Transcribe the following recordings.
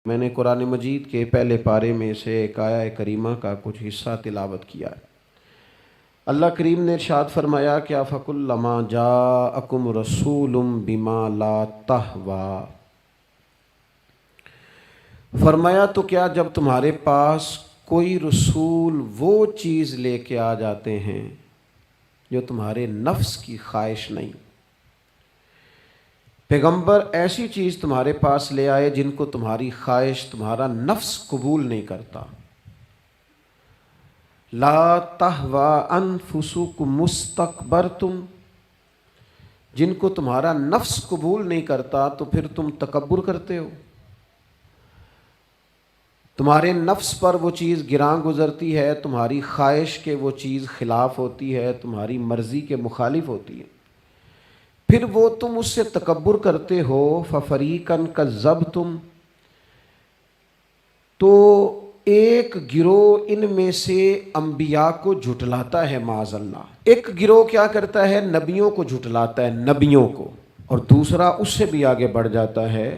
میں نے قرآن مجید کے پہلے پارے میں سے ایک آیہ کریمہ کا کچھ حصہ تلاوت کیا ہے۔ اللہ کریم نے ارشاد فرمایا کہ فَكُلَّمَا جَاءَكُمْ رَسُولٌ بِمَا لَا تَهْوَىٰ، فرمایا تو کیا جب تمہارے پاس کوئی رسول وہ چیز لے کے آ جاتے ہیں جو تمہارے نفس کی خواہش نہیں، پیغمبر ایسی چیز تمہارے پاس لے آئے جن کو تمہاری خواہش، تمہارا نفس قبول نہیں کرتا، لا تہوی انفسکم مستکبرتم، جن کو تمہارا نفس قبول نہیں کرتا تو پھر تم تکبر کرتے ہو، تمہارے نفس پر وہ چیز گراں گزرتی ہے، تمہاری خواہش کے وہ چیز خلاف ہوتی ہے، تمہاری مرضی کے مخالف ہوتی ہے، پھر وہ تم اس سے تکبر کرتے ہو، فَفَرِيقًا كَذَّبْتُمْ، تو ایک گروہ ان میں سے انبیاء کو جھٹلاتا ہے معاذ اللہ، ایک گروہ کیا کرتا ہے؟ نبیوں کو جھٹلاتا ہے، نبیوں کو، اور دوسرا اس سے بھی آگے بڑھ جاتا ہے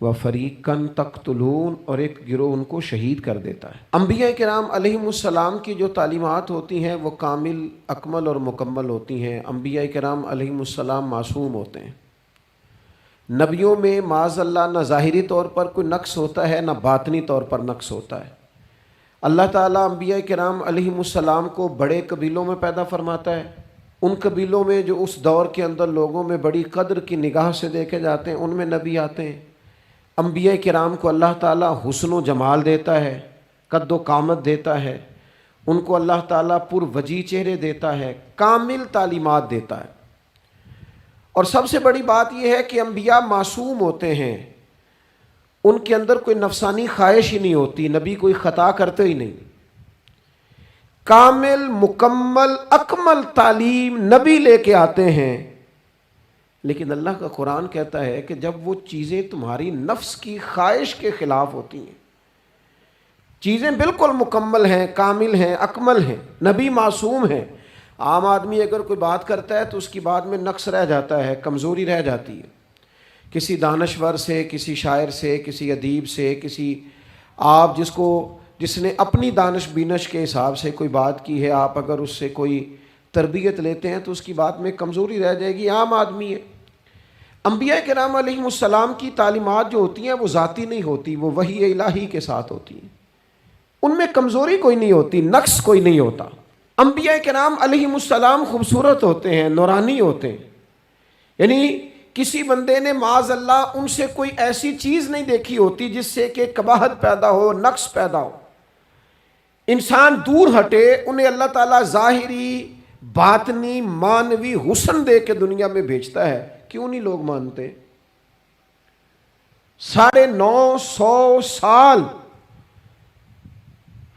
وَفَرِيقًا تَقْتُلُونَ، اور ایک گروہ ان کو شہید کر دیتا ہے۔ انبیاء کرام علیہم السلام کی جو تعلیمات ہوتی ہیں وہ کامل، اکمل اور مکمل ہوتی ہیں۔ انبیاء کرام علیہم السلام معصوم ہوتے ہیں۔ نبیوں میں معاذ اللہ نہ ظاہری طور پر کوئی نقص ہوتا ہے نہ باطنی طور پر نقص ہوتا ہے۔ اللہ تعالیٰ انبیاء کرام علیہم السلام کو بڑے قبیلوں میں پیدا فرماتا ہے، ان قبیلوں میں جو اس دور کے اندر لوگوں میں بڑی قدر کی نگاہ سے دیکھے جاتے ہیں ان میں نبی آتے ہیں۔ انبیاء کرام کو اللہ تعالیٰ حسن و جمال دیتا ہے، قد و قامت دیتا ہے، ان کو اللہ تعالیٰ پر وجیح چہرے دیتا ہے، کامل تعلیمات دیتا ہے۔ اور سب سے بڑی بات یہ ہے کہ انبیاء معصوم ہوتے ہیں، ان کے اندر کوئی نفسانی خواہش ہی نہیں ہوتی، نبی کوئی خطا کرتے ہی نہیں، کامل مکمل اکمل تعلیم نبی لے کے آتے ہیں۔ لیکن اللہ کا قرآن کہتا ہے کہ جب وہ چیزیں تمہاری نفس کی خواہش کے خلاف ہوتی ہیں، چیزیں بالکل مکمل ہیں، کامل ہیں، اکمل ہیں، نبی معصوم ہیں، عام آدمی اگر کوئی بات کرتا ہے تو اس کی بات میں نقص رہ جاتا ہے، کمزوری رہ جاتی ہے، کسی دانشور سے، کسی شاعر سے، کسی ادیب سے، کسی آپ جس نے اپنی دانش بینش کے حساب سے کوئی بات کی ہے، آپ اگر اس سے کوئی تربیت لیتے ہیں تو اس کی بات میں کمزوری رہ جائے گی، عام آدمی ہے۔ انبیاء کرام علیہم السلام کی تعلیمات جو ہوتی ہیں وہ ذاتی نہیں ہوتی، وہ وحی الہی کے ساتھ ہوتی ہیں، ان میں کمزوری کوئی نہیں ہوتی، نقص کوئی نہیں ہوتا۔ انبیاء کرام علیہم السلام خوبصورت ہوتے ہیں، نورانی ہوتے ہیں، یعنی کسی بندے نے معاذ اللہ ان سے کوئی ایسی چیز نہیں دیکھی ہوتی جس سے کہ قباحت پیدا ہو، نقص پیدا ہو، انسان دور ہٹے، انہیں اللہ تعالیٰ ظاہری، باطنی، معنوی حسن دے کے دنیا میں بھیجتا ہے، کیوں نہیں لوگ مانتے؟ 950 سال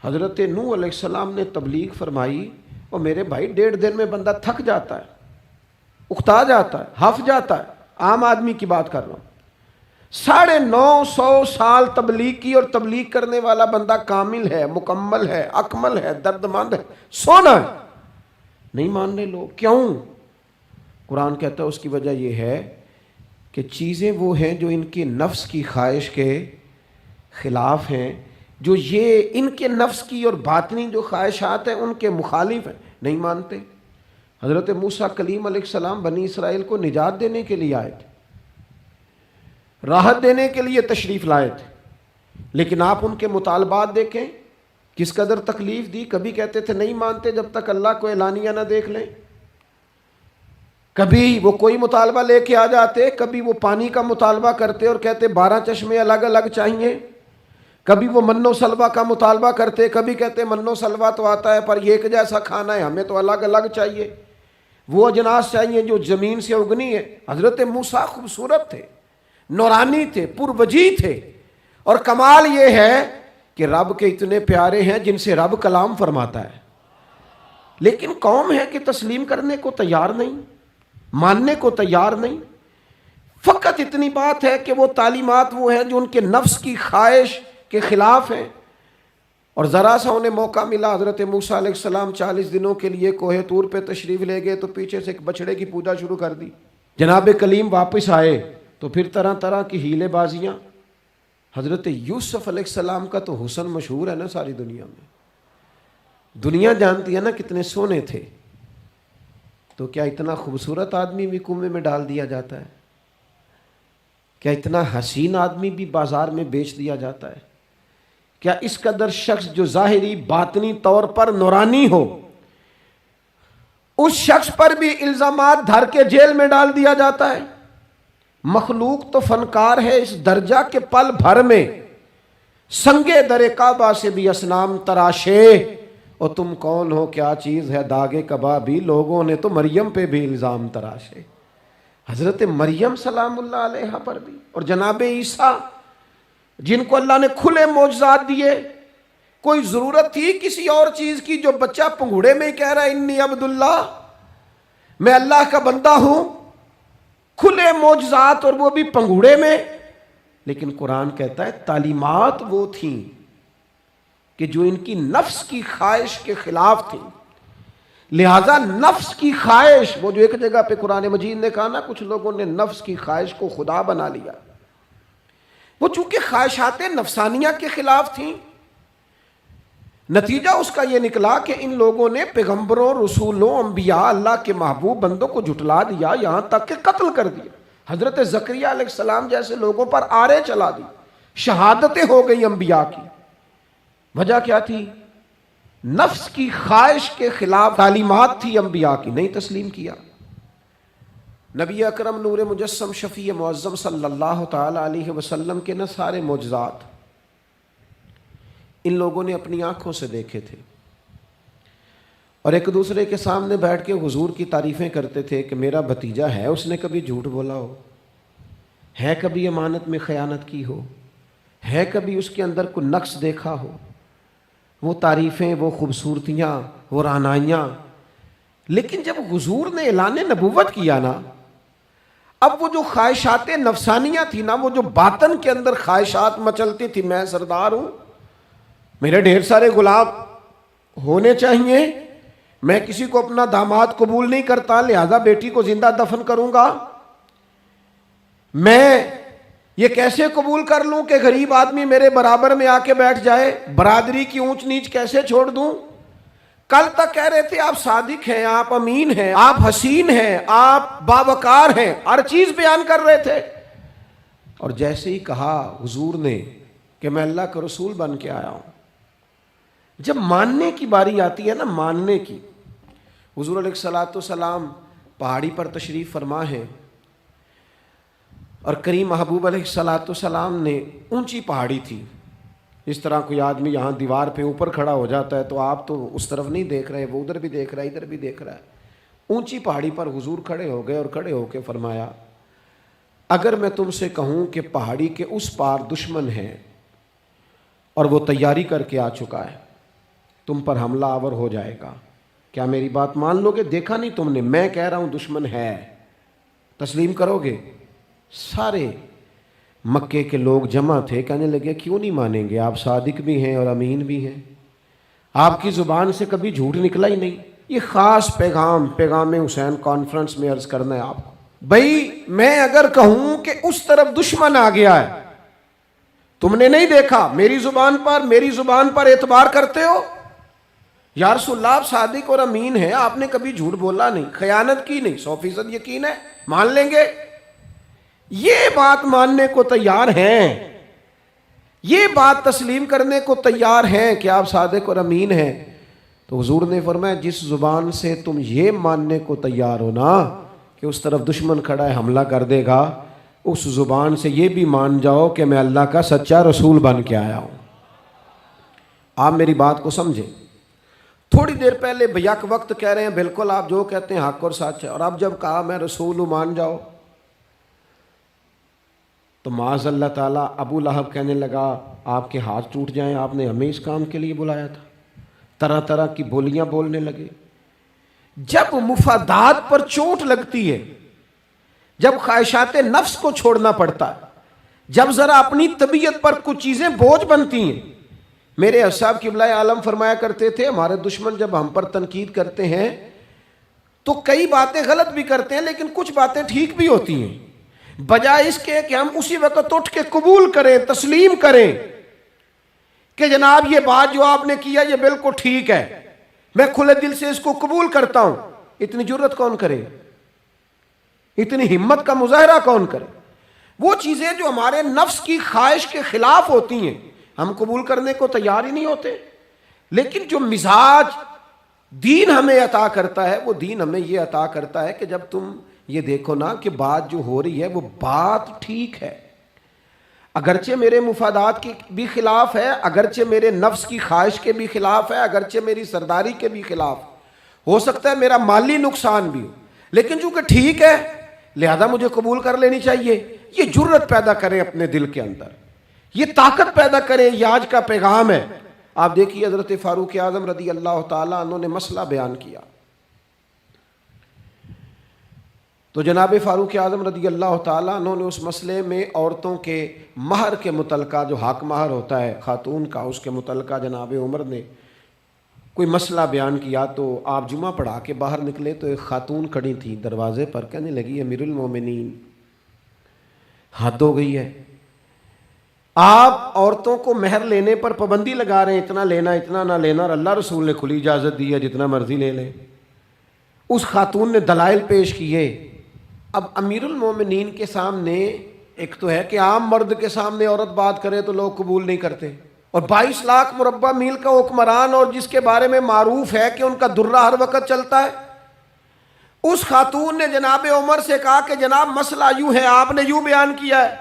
حضرت نوح علیہ السلام نے تبلیغ فرمائی، اور میرے بھائی 1.5 دن میں بندہ تھک جاتا ہے، اکتا جاتا ہے، ہف جاتا ہے، عام آدمی کی بات کر رہا ہوں۔ 950 سال تبلیغ کی، اور تبلیغ کرنے والا بندہ کامل ہے، مکمل ہے، اکمل ہے، درد مند ہے، سونا ہے، نہیں مان رہے لوگ، کیوں؟ قرآن کہتا ہے اس کی وجہ یہ ہے کہ چیزیں وہ ہیں جو ان کے نفس کی خواہش کے خلاف ہیں، جو یہ ان کے نفس کی اور باطنی جو خواہشات ہیں ان کے مخالف ہیں، نہیں مانتے۔ حضرت موسیٰ کلیم علیہ السلام بنی اسرائیل کو نجات دینے کے لیے آئے تھے، راحت دینے کے لیے تشریف لائے تھے، لیکن آپ ان کے مطالبات دیکھیں کس قدر تکلیف دی۔ کبھی کہتے تھے نہیں مانتے جب تک اللہ کو اعلانیہ نہ دیکھ لیں، کبھی وہ کوئی مطالبہ لے کے آ جاتے، کبھی وہ پانی کا مطالبہ کرتے اور کہتے 12 چشمے الگ الگ چاہیے، کبھی وہ من و سلوہ کا مطالبہ کرتے، کبھی کہتے من و سلوہ تو آتا ہے پر ایک جیسا کھانا ہے، ہمیں تو الگ الگ چاہیے، وہ اجناس چاہیے جو زمین سے اگنی ہے۔ حضرت موسیٰ خوبصورت تھے، نورانی تھے، پر وجیح تھے، اور کمال یہ ہے کہ رب کے اتنے پیارے ہیں جن سے رب کلام فرماتا ہے، لیکن قوم ہے کہ تسلیم کرنے کو تیار نہیں، ماننے کو تیار نہیں۔ فقط اتنی بات ہے کہ وہ تعلیمات وہ ہیں جو ان کے نفس کی خواہش کے خلاف ہیں، اور ذرا سا انہیں موقع ملا، حضرت موسیٰ علیہ السلام 40 دنوں کے لیے کوہ طور پہ تشریف لے گئے تو پیچھے سے ایک بچڑے کی پوجا شروع کر دی۔ جناب کلیم واپس آئے تو پھر طرح طرح کی ہیلے بازیاں، حضرت یوسف علیہ السلام کا تو حسن مشہور ہے نا ساری دنیا میں، دنیا جانتی ہے نا کتنے سونے تھے، تو کیا اتنا خوبصورت آدمی بھی کنویں میں ڈال دیا جاتا ہے؟ کیا اتنا حسین آدمی بھی بازار میں بیچ دیا جاتا ہے؟ کیا اس قدر شخص جو ظاہری باطنی طور پر نورانی ہو، اس شخص پر بھی الزامات دھر کے جیل میں ڈال دیا جاتا ہے؟ مخلوق تو فنکار ہے اس درجہ کے پل بھر میں سنگے در کعبہ سے بھی اصنام تراشے، اور تم کون ہو کیا چیز ہے داغے کبابی، لوگوں نے تو مریم پہ بھی الزام تراشے، حضرت مریم سلام اللہ علیہ پر بھی، اور جناب عیسیٰ جن کو اللہ نے کھلے معجزات دیے، کوئی ضرورت تھی کسی اور چیز کی؟ جو بچہ پنگوڑے میں ہی کہہ رہا ہے انی عبداللہ، میں اللہ کا بندہ ہوں، کھلے معجزات اور وہ بھی پنگوڑے میں۔ لیکن قرآن کہتا ہے تعلیمات وہ تھیں کہ جو ان کی نفس کی خواہش کے خلاف تھی، لہذا نفس کی خواہش، وہ جو ایک جگہ پہ قرآن مجید نے کہا نا کچھ لوگوں نے نفس کی خواہش کو خدا بنا لیا، وہ چونکہ خواہشات نفسانیہ کے خلاف تھیں، نتیجہ اس کا یہ نکلا کہ ان لوگوں نے پیغمبروں، رسولوں، انبیاء، اللہ کے محبوب بندوں کو جھٹلا دیا، یہاں تک کہ قتل کر دیا۔ حضرت زکریا علیہ السلام جیسے لوگوں پر آرے چلا دی، شہادتیں ہو گئی انبیاء کی۔ وجہ کیا تھی؟ نفس کی خواہش کے خلاف تعلیمات تھی انبیاء کی، نہیں تسلیم کیا۔ نبی اکرم نور مجسم شفیع معظم صلی اللہ تعالی علیہ وسلم کے نہ سارے معجزات ان لوگوں نے اپنی آنکھوں سے دیکھے تھے، اور ایک دوسرے کے سامنے بیٹھ کے حضور کی تعریفیں کرتے تھے کہ میرا بھتیجا ہے، اس نے کبھی جھوٹ بولا ہو، ہے کبھی امانت میں خیانت کی ہو، ہے کبھی اس کے اندر کوئی نقص دیکھا ہو۔ وہ تعریفیں، وہ خوبصورتیاں، وہ رعنائیاں۔ لیکن جب حضور نے اعلان نبوت کیا نا، اب وہ جو خواہشات نفسانیہ تھی نا، وہ جو باطن کے اندر خواہشات مچلتی تھی، میں سردار ہوں، میرے ڈھیر سارے غلام ہونے چاہیے، میں کسی کو اپنا داماد قبول نہیں کرتا لہذا بیٹی کو زندہ دفن کروں گا، میں یہ کیسے قبول کر لوں کہ غریب آدمی میرے برابر میں آ کے بیٹھ جائے، برادری کی اونچ نیچ کیسے چھوڑ دوں۔ کل تک کہہ رہے تھے آپ صادق ہیں، آپ امین ہیں، آپ حسین ہیں، آپ باوقار ہیں، ہر چیز بیان کر رہے تھے، اور جیسے ہی کہا حضور نے کہ میں اللہ کا رسول بن کے آیا ہوں، جب ماننے کی باری آتی ہے نا، ماننے کی، حضور علیہ الصلوۃ والسلام پہاڑی پر تشریف فرما ہے، اور کریم محبوب علیہ الصلوۃ والسلام نے اونچی پہاڑی تھی، اس طرح کوئی آدمی یہاں دیوار پہ اوپر کھڑا ہو جاتا ہے تو آپ تو اس طرف نہیں دیکھ رہے، وہ ادھر بھی دیکھ رہا ہے، ادھر بھی دیکھ رہا ہے۔ اونچی پہاڑی پر حضور کھڑے ہو گئے اور کھڑے ہو کے فرمایا اگر میں تم سے کہوں کہ پہاڑی کے اس پار دشمن ہے اور وہ تیاری کر کے آ چکا ہے، تم پر حملہ آور ہو جائے گا، کیا میری بات مان لو گے؟ دیکھا نہیں تم نے، میں کہہ رہا ہوں دشمن ہے، تسلیم کرو گے؟ سارے مکے کے لوگ جمع تھے، کہنے لگے کیوں نہیں مانیں گے، آپ صادق بھی ہیں اور امین بھی ہیں، آپ کی زبان سے کبھی جھوٹ نکلا ہی نہیں۔ یہ خاص پیغام حسین کانفرنس میں عرض کرنا ہے آپ کو، بھئی میں اگر کہوں کہ اس طرف دشمن آ گیا ہے، تم نے نہیں دیکھا، میری زبان پر اعتبار کرتے ہو؟ یا رسول اللہ آپ صادق اور امین ہیں، آپ نے کبھی جھوٹ بولا نہیں، خیانت کی نہیں، 100% یقین ہے، مان لیں گے؟ یہ بات ماننے کو تیار ہیں، یہ بات تسلیم کرنے کو تیار ہیں کہ آپ صادق اور امین ہیں، تو حضور نے فرمایا جس زبان سے تم یہ ماننے کو تیار ہو نا کہ اس طرف دشمن کھڑا ہے حملہ کر دے گا، اس زبان سے یہ بھی مان جاؤ کہ میں اللہ کا سچا رسول بن کے آیا ہوں۔ آپ میری بات کو سمجھیں، تھوڑی دیر پہلے بیک وقت کہہ رہے ہیں بالکل آپ جو کہتے ہیں حق اور سچ ہے، اور اب جب کہا میں رسول ہوں مان جاؤ، تو معاذ اللہ تعالیٰ ابو لہب کہنے لگا آپ کے ہاتھ ٹوٹ جائیں، آپ نے ہمیں اس کام کے لیے بلایا تھا، طرح طرح کی بولیاں بولنے لگے۔ جب مفادات پر چوٹ لگتی ہے، جب خواہشات نفس کو چھوڑنا پڑتا ہے، جب ذرا اپنی طبیعت پر کچھ چیزیں بوجھ بنتی ہیں، میرے اصحاب قبلہ عالم فرمایا کرتے تھے ہمارے دشمن جب ہم پر تنقید کرتے ہیں تو کئی باتیں غلط بھی کرتے ہیں لیکن کچھ باتیں ٹھیک بھی ہوتی ہیں، بجائے اس کے کہ ہم اسی وقت اٹھ کے قبول کریں، تسلیم کریں کہ جناب یہ بات جو آپ نے کیا یہ بالکل ٹھیک ہے، میں کھلے دل سے اس کو قبول کرتا ہوں. اتنی جرت کون کرے؟ اتنی ہمت کا مظاہرہ کون کرے؟ وہ چیزیں جو ہمارے نفس کی خواہش کے خلاف ہوتی ہیں ہم قبول کرنے کو تیار ہی نہیں ہوتے. لیکن جو مزاج دین ہمیں عطا کرتا ہے، وہ دین ہمیں یہ عطا کرتا ہے کہ جب تم یہ دیکھو نا کہ بات جو ہو رہی ہے وہ بات ٹھیک ہے، اگرچہ میرے مفادات کے بھی خلاف ہے، اگرچہ میرے نفس کی خواہش کے بھی خلاف ہے، اگرچہ میری سرداری کے بھی خلاف، ہو سکتا ہے میرا مالی نقصان بھی ہو، لیکن چونکہ ٹھیک ہے لہذا مجھے قبول کر لینی چاہیے. یہ جرت پیدا کریں اپنے دل کے اندر، یہ طاقت پیدا کریں. یہ آج کا پیغام ہے. آپ دیکھیے حضرت فاروق اعظم رضی اللہ تعالیٰ عنہ نے مسئلہ بیان کیا تو جناب فاروق اعظم رضی اللہ تعالیٰ عنہ نے اس مسئلے میں عورتوں کے مہر کے متعلقہ، جو حق مہر ہوتا ہے خاتون کا، اس کے متعلقہ جناب عمر نے کوئی مسئلہ بیان کیا. تو آپ جمعہ پڑھا کے باہر نکلے تو ایک خاتون کھڑی تھی دروازے پر، کہنے لگی امیر المومنین حد ہو گئی ہے، آپ عورتوں کو مہر لینے پر پابندی لگا رہے ہیں، اتنا لینا اتنا نہ لینا، اور اللہ رسول نے کھلی اجازت دی ہے جتنا مرضی لے لیں. اس خاتون نے دلائل پیش کیے. اب امیر المومنین کے سامنے ایک تو ہے کہ عام مرد کے سامنے عورت بات کرے تو لوگ قبول نہیں کرتے، اور 22 لاکھ مربع میل کا حکمران اور جس کے بارے میں معروف ہے کہ ان کا درہ ہر وقت چلتا ہے، اس خاتون نے جناب عمر سے کہا کہ جناب مسئلہ یوں ہے، آپ نے یوں بیان کیا ہے.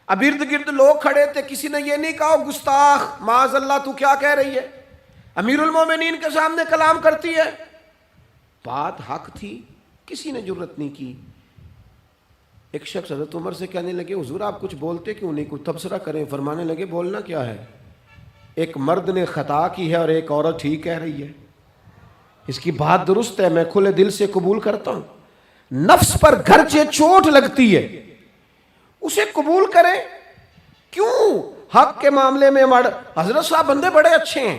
اب ارد گرد لوگ کھڑے تھے، کسی نے یہ نہیں کہا گستاخ معاذ اللہ تو کیا کہہ رہی ہے، امیر المومنین کے سامنے کلام کرتی ہے. بات حق تھی، کسی نے جرت نہیں کی. ایک شخص حضرت عمر سے کہنے لگے حضور آپ کچھ بولتے کیوں نہیں، کچھ تبصرہ کریں. فرمانے لگے بولنا کیا ہے، ایک مرد نے خطا کی ہے اور ایک عورت ٹھیک کہہ رہی ہے، اس کی بات درست ہے، میں کھلے دل سے قبول کرتا ہوں. نفس پر گرچہ چوٹ لگتی ہے اسے قبول کریں. کیوں حق کے معاملے میں حضرت صاحب بندے بڑے اچھے ہیں،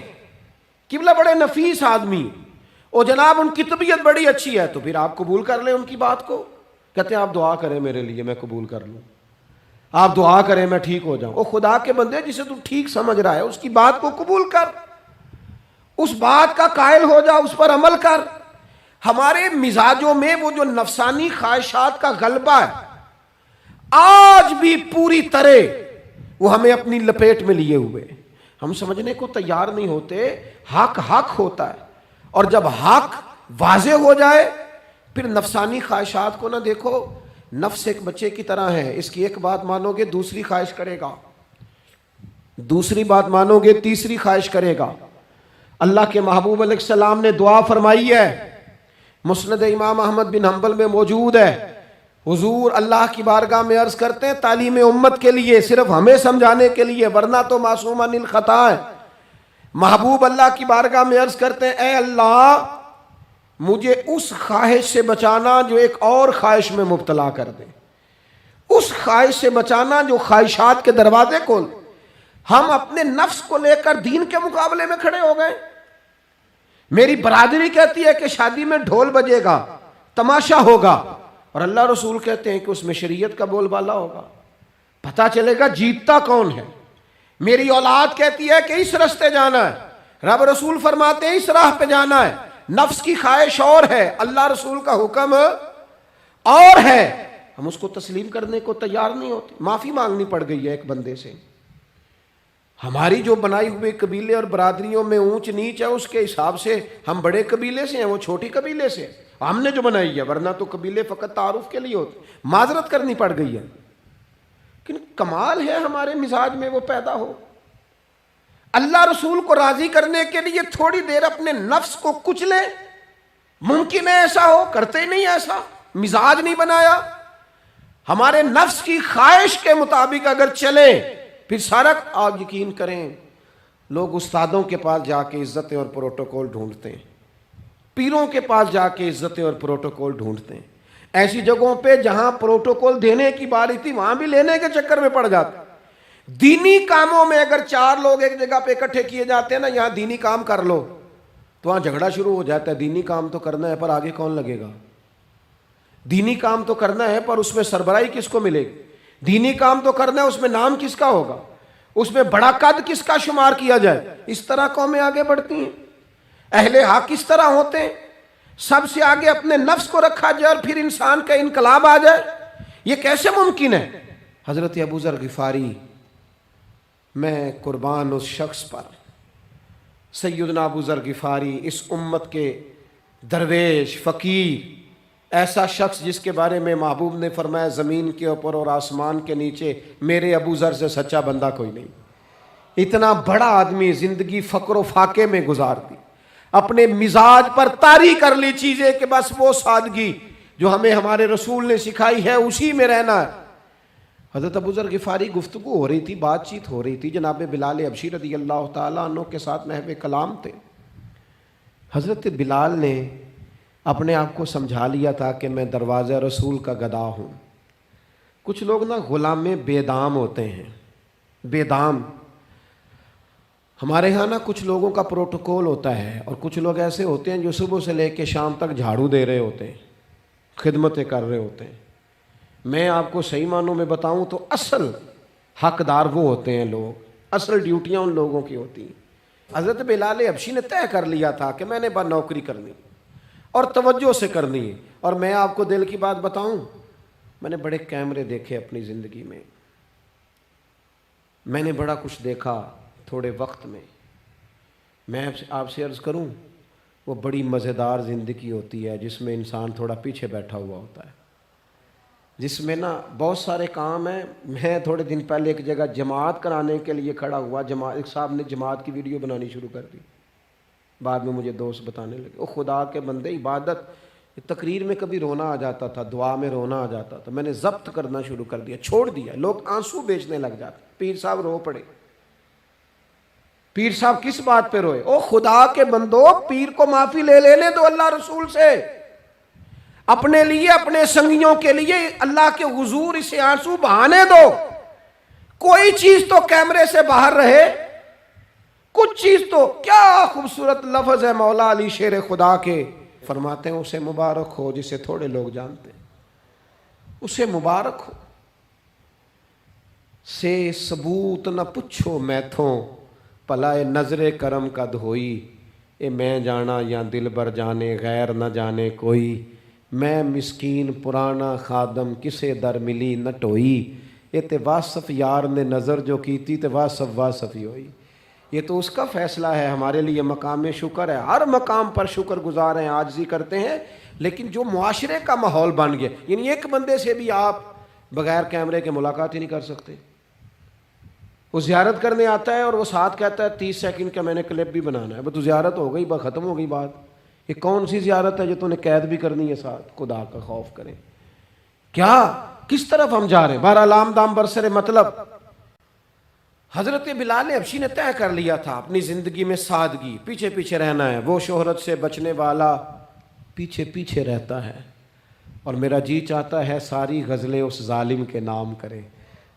قبلہ بڑے نفیس آدمی، اور جناب ان کی طبیعت بڑی اچھی ہے، تو پھر آپ قبول کر لیں ان کی بات کو. کہتے ہیں آپ دعا کریں میرے لیے میں قبول کر لوں، آپ دعا کریں میں ٹھیک ہو جاؤں. او خدا کے بندے، جسے تو ٹھیک سمجھ رہا ہے اس کی بات کو قبول کر، اس بات کا قائل ہو جا، اس پر عمل کر. ہمارے مزاجوں میں وہ جو نفسانی خواہشات کا غلبہ ہے آج بھی پوری طرح وہ ہمیں اپنی لپیٹ میں لیے ہوئے، ہم سمجھنے کو تیار نہیں ہوتے. حق حق ہوتا ہے، اور جب حق واضح ہو جائے پھر نفسانی خواہشات کو نہ دیکھو. نفس ایک بچے کی طرح ہے، اس کی ایک بات مانو گے دوسری خواہش کرے گا، دوسری بات مانو گے تیسری خواہش کرے گا. اللہ کے محبوب علیہ السلام نے دعا فرمائی ہے، مسند امام احمد بن حنبل میں موجود ہے. حضور اللہ کی بارگاہ میں عرض کرتے ہیں تعلیم امت کے لیے، صرف ہمیں سمجھانے کے لیے، ورنہ تو معصوم عن الخطا ہے. محبوب اللہ کی بارگاہ میں عرض کرتے ہیں اے اللہ مجھے اس خواہش سے بچانا جو ایک اور خواہش میں مبتلا کر دے، اس خواہش سے بچانا جو خواہشات کے دروازے کھول. ہم اپنے نفس کو لے کر دین کے مقابلے میں کھڑے ہو گئے. میری برادری کہتی ہے کہ شادی میں ڈھول بجے گا، تماشا ہوگا، اور اللہ رسول کہتے ہیں کہ اس میں شریعت کا بول بالا ہوگا، پتہ چلے گا جیتتا کون ہے. میری اولاد کہتی ہے کہ اس رستے جانا ہے، رب رسول فرماتے ہیں اس راہ پہ جانا ہے. نفس کی خواہش اور ہے، اللہ رسول کا حکم اور ہے، ہم اس کو تسلیم کرنے کو تیار نہیں ہوتے. معافی مانگنی پڑ گئی ہے ایک بندے سے. ہماری جو بنائی ہوئے قبیلے اور برادریوں میں اونچ نیچ ہے اس کے حساب سے ہم بڑے قبیلے سے ہیں، وہ چھوٹی قبیلے سے ہم نے جو بنائی ہے، ورنہ تو قبیلے فقط تعارف کے لیے ہوتے. معذرت کرنی پڑ گئی ہے، لیکن کمال ہے ہمارے مزاج میں وہ پیدا ہو. اللہ رسول کو راضی کرنے کے لیے تھوڑی دیر اپنے نفس کو کچلیں. ممکن ہے ایسا ہو، کرتے ہی نہیں ایسا، مزاج نہیں بنایا. ہمارے نفس کی خواہش کے مطابق اگر چلیں پھر سارا. آپ یقین کریں لوگ استادوں کے پاس جا کے عزتیں اور پروٹوکول ڈھونڈتے ہیں، پیروں کے پاس جا کے عزتیں اور پروٹوکول ڈھونڈتے ہیں. ایسی جگہوں پہ جہاں پروٹوکول دینے کی باری تھی وہاں بھی لینے کے چکر میں پڑ جاتے. دینی کاموں میں اگر 4 لوگ ایک جگہ پہ اکٹھے کیے جاتے ہیں نا، یہاں دینی کام کر لو، تو وہاں جھگڑا شروع ہو جاتا ہے. دینی کام تو کرنا ہے پر آگے کون لگے گا، دینی کام تو کرنا ہے پر اس میں سربراہی کس کو ملے گی؟ دینی کام تو کرنا ہے، اس میں نام کس کا ہوگا؟ اس میں بڑا قد کس کا شمار کیا جائے؟ اس طرح قومیں آگے بڑھتی ہیں۔ اہل حق اس طرح ہوتے ہیں، سب سے آگے اپنے نفس کو رکھا جائے اور پھر انسان کا انقلاب آ جائے، یہ کیسے ممکن ہے؟ حضرت ابو ذر غفاری، میں قربان اس شخص پر، سیدنا ابو ذر غفاری، اس امت کے درویش فقیر، ایسا شخص جس کے بارے میں محبوب نے فرمایا زمین کے اوپر اور آسمان کے نیچے میرے ابو ذر سے سچا بندہ کوئی نہیں۔ اتنا بڑا آدمی زندگی فقر و فاقے میں گزار دی، اپنے مزاج پر طاری کر لی چیزیں کہ بس وہ سادگی جو ہمیں ہمارے رسول نے سکھائی ہے اسی میں رہنا ہے۔ حضرت ابو ذر غفاری گفتگو ہو رہی تھی، بات چیت ہو رہی تھی، جناب بلال حبشی رضی اللہ تعالیٰ عنہ کے ساتھ محو کلام تھے۔ حضرت بلال نے اپنے آپ کو سمجھا لیا تھا کہ میں دروازہ رسول کا گدا ہوں۔ کچھ لوگ نا غلام بے دام ہوتے ہیں، بے دام۔ ہمارے ہاں نا کچھ لوگوں کا پروٹوکول ہوتا ہے، اور کچھ لوگ ایسے ہوتے ہیں جو صبح سے لے کے شام تک جھاڑو دے رہے ہوتے ہیں، خدمتیں کر رہے ہوتے ہیں۔ میں آپ کو صحیح معنوں میں بتاؤں تو اصل حقدار وہ ہوتے ہیں لوگ، اصل ڈیوٹیاں ان لوگوں کی ہوتی ہیں۔ حضرت بلال حبشی نے طے کر لیا تھا کہ میں نے بس نوکری کرنی اور توجہ سے کرنی ہے۔ اور میں آپ کو دل کی بات بتاؤں، میں نے بڑے کیمرے دیکھے اپنی زندگی میں، میں نے بڑا کچھ دیکھا تھوڑے وقت میں۔ میں آپ سے عرض کروں، وہ بڑی مزیدار زندگی ہوتی ہے جس میں انسان تھوڑا پیچھے بیٹھا ہوا ہوتا ہے، جس میں نا بہت سارے کام ہیں۔ میں تھوڑے دن پہلے ایک جگہ جماعت کرانے کے لیے کھڑا ہوا، ایک صاحب نے جماعت کی ویڈیو بنانی شروع کر دی، بعد میں مجھے دوست بتانے لگے، او خدا کے بندے، عبادت، تقریر میں کبھی رونا آ جاتا تھا، دعا میں رونا آ جاتا تھا، میں نے ضبط کرنا شروع کر دیا، چھوڑ دیا۔ لوگ آنسو بیچنے لگ جاتے، پیر صاحب رو پڑے۔ پیر صاحب کس بات پہ روئے؟ او خدا کے بندو، پیر کو معافی لے لینے دو اللہ رسول سے، اپنے لیے، اپنے سنگیوں کے لیے اللہ کے حضور اسے آنسو بہانے دو۔ کوئی چیز تو کیمرے سے باہر رہے، کچھ چیز تو۔ کیا خوبصورت لفظ ہے مولا علی شیر خدا کے، فرماتے ہیں اسے مبارک ہو جسے تھوڑے لوگ جانتے ہیں، اسے مبارک ہو۔ سے ثبوت نہ پچھو میتھوں، پلائے نظر کرم کا دھوئی، اے میں جانا یا دل بر جانے، غیر نہ جانے کوئی، میں مسکین پرانا خادم کسے در ملی نہ ٹوئی، یہ تے واصف یار نے نظر جو کیتی تے واصف ہی ہوئی۔ یہ تو اس کا فیصلہ ہے، ہمارے لیے مقام شکر ہے، ہر مقام پر شکر گزار ہیں، عاجزی کرتے ہیں، لیکن جو معاشرے کا ماحول بن گیا، یعنی ایک بندے سے بھی آپ بغیر کیمرے کے ملاقات ہی نہیں کر سکتے۔ وہ زیارت کرنے آتا ہے اور وہ ساتھ کہتا ہے 30 سیکنڈ کا میں نے کلپ بھی بنانا ہے، وہ تو زیارت ہو گئی، بس ختم ہو گئی بات۔ یہ کون سی زیارت ہے جو تو نے قید بھی کرنی ہے ساتھ؟ خدا کا خوف کریں، کیا کس طرف ہم جا رہے ہیں؟ بہرحال عام دام برسر مطلب، حضرت بلال حبشی نے طے کر لیا تھا اپنی زندگی میں سادگی، پیچھے پیچھے رہنا ہے۔ وہ شہرت سے بچنے والا پیچھے پیچھے رہتا ہے، اور میرا جی چاہتا ہے ساری غزلیں اس ظالم کے نام کریں۔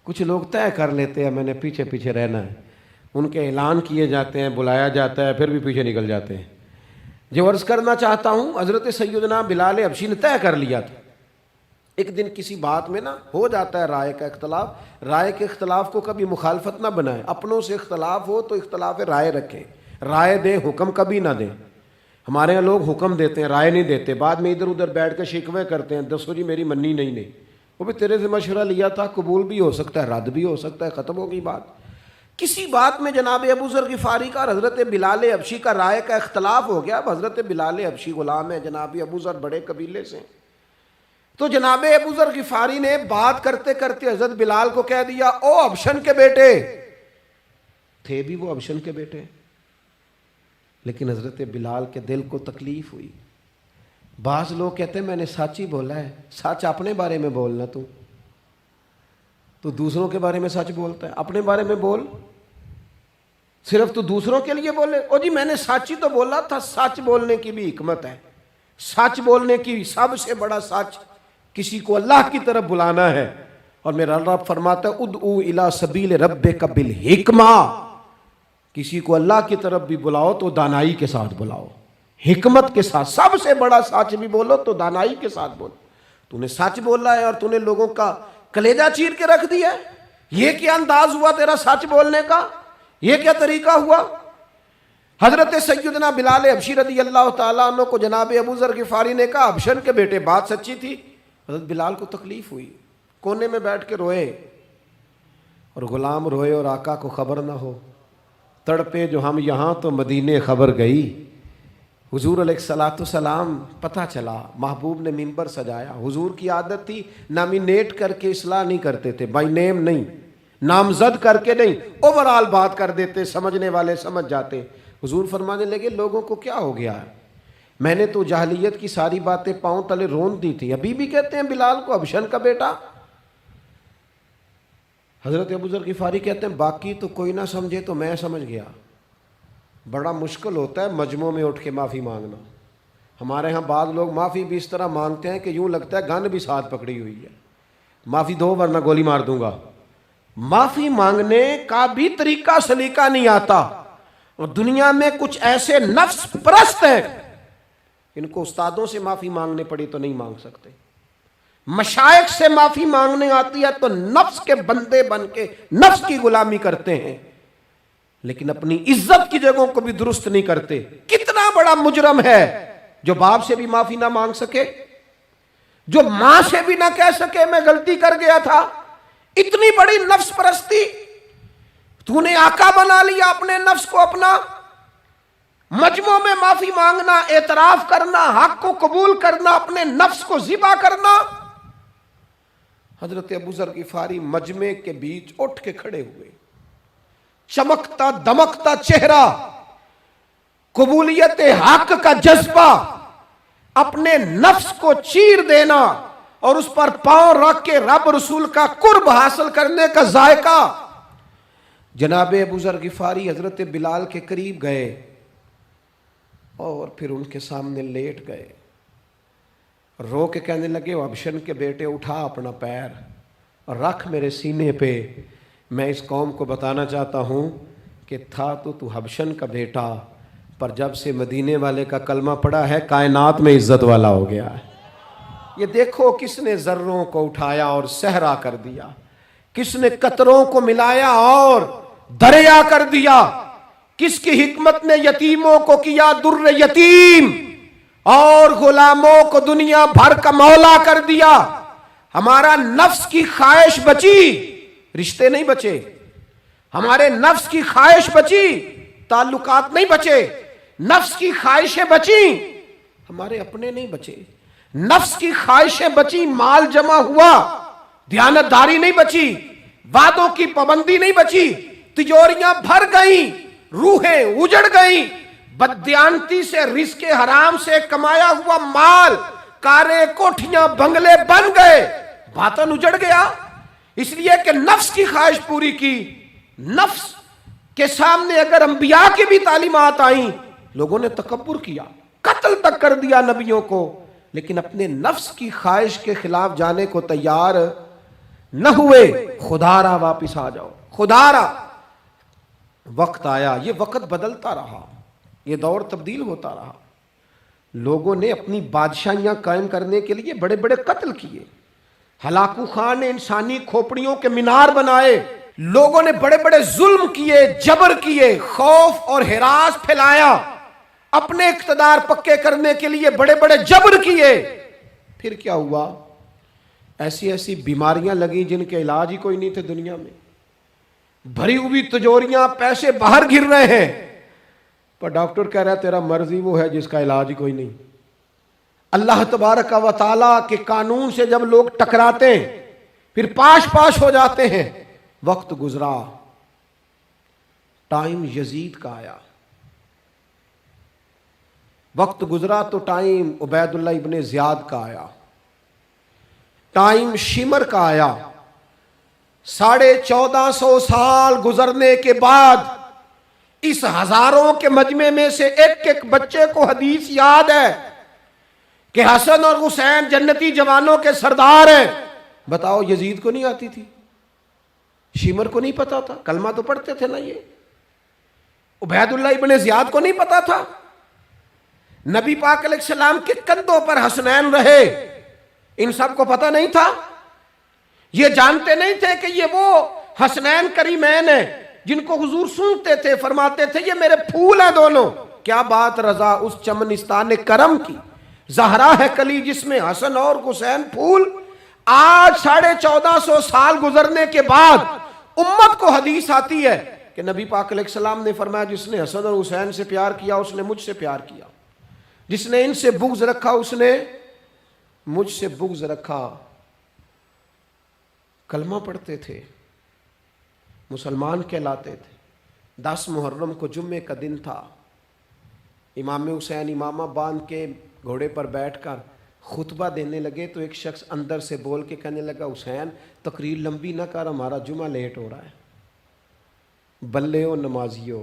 کچھ لوگ طے کر لیتے ہیں میں نے پیچھے پیچھے رہنا ہے، ان کے اعلان کیے جاتے ہیں، بلایا جاتا ہے، پھر بھی پیچھے نکل جاتے ہیں۔ جو عرض کرنا چاہتا ہوں، حضرت سیدنا بلال حبشی نے طے کر لیا تھا۔ ایک دن کسی بات میں نا ہو جاتا ہے رائے کا اختلاف، رائے کے اختلاف کو کبھی مخالفت نہ بنائیں، اپنوں سے اختلاف ہو تو اختلاف رائے رکھیں، رائے دیں، حکم کبھی نہ دیں۔ ہمارے یہاں لوگ حکم دیتے ہیں، رائے نہیں دیتے، بعد میں ادھر ادھر بیٹھ کے شکوے کرتے ہیں، دسو جی میری منی نہیں، وہ بھی تیرے سے مشورہ لیا تھا، قبول بھی ہو سکتا ہے، رد بھی ہو سکتا ہے، ختم ہو گئی بات۔ کسی بات میں جناب ابو ذر غفاری کا اور حضرت بلال حبشی کا رائے کا اختلاف ہو گیا۔ اب حضرت بلال حبشی غلام ہے، جناب ابو ذر بڑے قبیلے سے، تو جناب ابو ذر غفاری نے بات کرتے کرتے حضرت بلال کو کہہ دیا، او حبشن کے بیٹے، تھے بھی وہ حبشن کے بیٹے، لیکن حضرت بلال کے دل کو تکلیف ہوئی۔ بعض لوگ کہتے ہیں میں نے سچ ہی بولا ہے، سچ اپنے بارے میں بولنا، تو دوسروں کے بارے میں سچ بولتا ہے، اپنے بارے میں بول، صرف تو دوسروں کے لیے بولے۔ او جی میں نے سچ ہی تو بولا تھا، سچ بولنے کی بھی حکمت ہے، سچ بولنے کی سب سے بڑا سچ کسی کو اللہ کی طرف بلانا ہے، اور میرا رب فرماتا ہے ادعو الی سبیل ربک بالحکمہ، کسی کو اللہ کی طرف بھی بلاؤ تو دانائی کے ساتھ بلاؤ، حکمت کے ساتھ، سب سے بڑا سچ بھی بولو تو دانائی کے ساتھ بولو۔ تو نے سچ بولا ہے اور تو نے لوگوں کا کلیجہ چیر کے رکھ دیا ہے. یہ کیا انداز ہوا تیرا سچ بولنے کا؟ یہ کیا طریقہ ہوا؟ حضرت سیدنا بلال حبشی رضی اللہ تعالیٰ عنہ کو جناب ابو ذر غفاری نے کہا حبشن کے بیٹے بات سچی تھی. حضرت بلال کو تکلیف ہوئی, کونے میں بیٹھ کے روئے, اور غلام روئے اور آقا کو خبر نہ ہو. تڑپے جو ہم یہاں تو مدینے خبر گئی. حضور علیہ الصلوۃ والسلام پتہ چلا, محبوب نے منبر سجایا. حضور کی عادت تھی نامینیٹ کر کے اصلاح نہیں کرتے تھے, بائی نیم نہیں, نامزد کر کے نہیں, اوورال بات کر دیتے, سمجھنے والے سمجھ جاتے. حضور فرمانے لگے لوگوں کو کیا ہو گیا ہے, میں نے تو جاہلیت کی ساری باتیں پاؤں تلے رون دی تھی, ابھی بھی کہتے ہیں بلال کو حبشن کا بیٹا. حضرت ابو ذر غفاری کہتے ہیں باقی تو کوئی نہ سمجھے تو میں سمجھ گیا. بڑا مشکل ہوتا ہے مجمعوں میں اٹھ کے معافی مانگنا. ہمارے ہاں بعض لوگ معافی بھی اس طرح مانگتے ہیں کہ یوں لگتا ہے گن بھی ساتھ پکڑی ہوئی ہے, معافی دو ورنہ گولی مار دوں گا. معافی مانگنے کا بھی طریقہ سلیقہ نہیں آتا. اور دنیا میں کچھ ایسے نفس پرست ہیں, ان کو استادوں سے معافی مانگنے پڑی تو نہیں مانگ سکتے, مشائخ سے معافی مانگنے آتی ہے تو نفس کے بندے بن کے نفس کی غلامی کرتے ہیں, لیکن اپنی عزت کی جگہوں کو بھی درست نہیں کرتے. کتنا بڑا مجرم ہے جو باپ سے بھی معافی نہ مانگ سکے, جو ماں سے بھی نہ کہہ سکے میں غلطی کر گیا تھا. اتنی بڑی نفس پرستی. تو نے آقا بنا لیا اپنے نفس کو اپنا. مجمعوں میں معافی مانگنا, اعتراف کرنا, حق کو قبول کرنا, اپنے نفس کو ذبح کرنا. حضرت ابو ذر غفاری مجمع کے بیچ اٹھ کے کھڑے ہوئے, چمکتا دمکتا چہرہ, قبولیت حق کا جذبہ, اپنے نفس کو چیر دینا اور اس پر پاؤں رکھ کے رب رسول کا قرب حاصل کرنے کا ذائقہ. جناب ابو ذر غفاری حضرت بلال کے قریب گئے اور پھر ان کے سامنے لیٹ گئے, رو کے کہنے لگے حبشن کے بیٹے اٹھا اپنا پیر اور رکھ میرے سینے پہ. میں اس قوم کو بتانا چاہتا ہوں کہ تھا تو حبشن کا بیٹا, پر جب سے مدینے والے کا کلمہ پڑا ہے کائنات میں عزت والا ہو گیا ہے. یہ دیکھو کس نے ذروں کو اٹھایا اور صحرا کر دیا, کس نے قطروں کو ملایا اور دریا کر دیا, کس کی حکمت نے یتیموں کو کیا در یتیم اور غلاموں کو دنیا بھر کا مولا کر دیا. ہمارا نفس کی خواہش بچی, رشتے نہیں بچے. ہمارے نفس کی خواہش بچی, تعلقات نہیں بچے. نفس کی خواہشیں بچی, ہمارے اپنے نہیں بچے. نفس کی خواہشیں بچی, مال جمع ہوا, دیانتداری نہیں بچی, وعدوں کی پابندی نہیں بچی, تجوریاں بھر گئیں, روحیں اجڑ گئیں. بددیانتی سے رزق حرام سے کمایا ہوا مال, کاریں کوٹھیاں بنگلے بن گئے, باطن اجڑ گیا. اس لیے کہ نفس کی خواہش پوری کی. نفس کے سامنے اگر انبیاء کی بھی تعلیمات آئیں, لوگوں نے تکبر کیا, قتل تک کر دیا نبیوں کو, لیکن اپنے نفس کی خواہش کے خلاف جانے کو تیار نہ ہوئے. خدارا واپس آ جاؤ, خدارا. وقت آیا, یہ وقت بدلتا رہا, یہ دور تبدیل ہوتا رہا. لوگوں نے اپنی بادشاہیاں قائم کرنے کے لیے بڑے بڑے قتل کیے. ہلاکو خان نے انسانی کھوپڑیوں کے مینار بنائے. لوگوں نے بڑے بڑے ظلم کیے, جبر کیے, خوف اور ہراس پھیلایا. اپنے اقتدار پکے کرنے کے لیے بڑے بڑے جبر کیے. پھر کیا ہوا؟ ایسی ایسی بیماریاں لگیں جن کے علاج ہی کوئی نہیں تھے دنیا میں. بھری ہوئی تجوریاں, پیسے باہر گر رہے ہیں, پر ڈاکٹر کہہ رہا ہے تیرا مرضی وہ ہے جس کا علاج ہی کوئی نہیں. اللہ تبارک و تعالیٰ کے قانون سے جب لوگ ٹکراتے ہیں پھر پاش پاش ہو جاتے ہیں. وقت گزرا, ٹائم یزید کا آیا. وقت گزرا تو ٹائم عبید اللہ ابن زیاد کا آیا, ٹائم شمر کا آیا. 1450 سال گزرنے کے بعد اس ہزاروں کے مجمع میں سے ایک ایک بچے کو حدیث یاد ہے کہ حسن اور حسین جنتی جوانوں کے سردار ہیں. بتاؤ یزید کو نہیں آتی تھی؟ شمر کو نہیں پتا تھا؟ کلمہ تو پڑھتے تھے نا. یہ عبید اللہ ابن زیاد کو نہیں پتا تھا؟ نبی پاک علیہ السلام کے کندھوں پر حسنین رہے, ان سب کو پتہ نہیں تھا؟ یہ جانتے نہیں تھے کہ یہ وہ حسنین کریمین ہیں جن کو حضور سنتے تھے، فرماتے تھے یہ میرے پھول ہیں دونوں؟ کیا بات رضا اس چمنستان کرم کی، زہرا ہے کلی جس میں حسن اور حسین پھول۔ آج 1450 سال گزرنے کے بعد امت کو حدیث آتی ہے کہ نبی پاک علیہ السلام نے فرمایا جس نے حسن اور حسین سے پیار کیا اس نے مجھ سے پیار کیا، جس نے ان سے بغض رکھا اس نے مجھ سے بغض رکھا۔ کلمہ پڑھتے تھے، مسلمان کہلاتے تھے۔ 10 محرم کو جمعے کا دن تھا، امام حسین امامہ باندھ کے گھوڑے پر بیٹھ کر خطبہ دینے لگے تو ایک شخص اندر سے بول کے کہنے لگا حسین تقریر لمبی نہ کر، ہمارا جمعہ لیٹ ہو رہا ہے۔ بلے و نمازیو،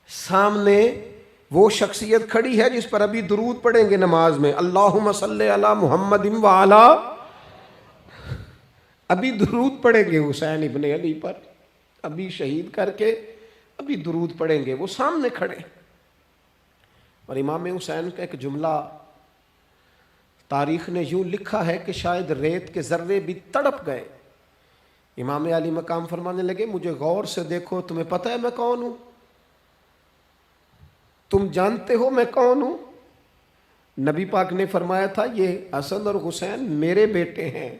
سامنے وہ شخصیت کھڑی ہے جس پر ابھی درود پڑھیں گے نماز میں، اللہم صلی علی محمد وعلی، ابھی درود پڑھیں گے حسین ابن علی پر، ابھی شہید کر کے ابھی درود پڑھیں گے، وہ سامنے کھڑے۔ اور امام حسین کا ایک جملہ تاریخ نے یوں لکھا ہے کہ شاید ریت کے ذرے بھی تڑپ گئے۔ امام علی مقام فرمانے لگے مجھے غور سے دیکھو، تمہیں پتہ ہے میں کون ہوں؟ تم جانتے ہو میں کون ہوں؟ نبی پاک نے فرمایا تھا یہ حسن اور حسین میرے بیٹے ہیں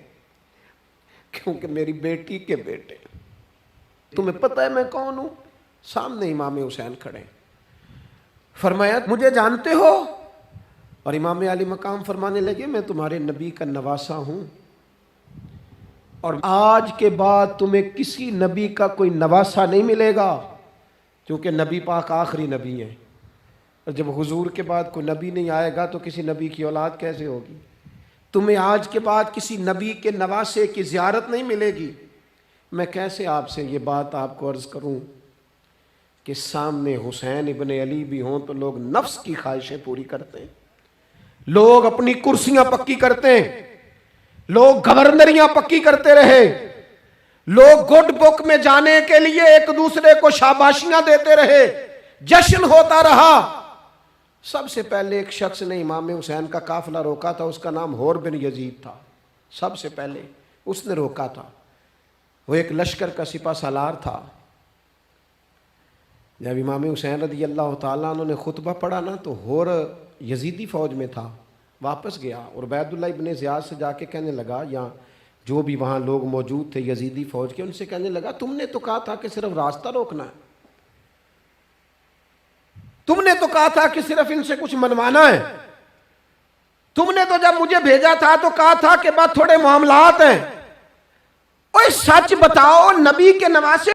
کیونکہ میری بیٹی کے بیٹے۔ تمہیں پتہ ہے میں کون ہوں؟ سامنے امام حسین کھڑے، فرمایا مجھے جانتے ہو؟ اور امام علی مقام فرمانے لگے میں تمہارے نبی کا نواسا ہوں، اور آج کے بعد تمہیں کسی نبی کا کوئی نواسا نہیں ملے گا، کیونکہ نبی پاک آخری نبی ہیں، اور جب حضور کے بعد کوئی نبی نہیں آئے گا تو کسی نبی کی اولاد کیسے ہوگی؟ تمہیں آج کے بعد کسی نبی کے نواسے کی زیارت نہیں ملے گی۔ میں کیسے آپ سے یہ بات آپ کو عرض کروں کہ سامنے حسین ابن علی بھی ہوں تو لوگ نفس کی خواہشیں پوری کرتے ہیں، لوگ اپنی کرسیاں پکی کرتے ہیں، لوگ گورنریاں پکی کرتے رہے، لوگ گڈ بک میں جانے کے لیے ایک دوسرے کو شاباشیاں دیتے رہے، جشن ہوتا رہا۔ سب سے پہلے ایک شخص نے امام حسین کا قافلہ روکا تھا، اس کا نام حور بن یزید تھا، سب سے پہلے اس نے روکا تھا، وہ ایک لشکر کا سپہ سالار تھا۔ جب امام حسین رضی اللہ تعالیٰ عنہ نے خطبہ پڑھا نا تو حور یزیدی فوج میں تھا، واپس گیا اور عبید اللہ ابن زیاد سے جا کے کہنے لگا، یا جو بھی وہاں لوگ موجود تھے یزیدی فوج کے، ان سے کہنے لگا تم نے تو کہا تھا کہ صرف راستہ روکنا ہے، تم نے تو کہا تھا کہ صرف ان سے کچھ منوانا ہے، تم نے تو جب مجھے بھیجا تھا تو کہا تھا کہ بس تھوڑے معاملات ہیں، اوے سچ بتاؤ نبی کے نواسے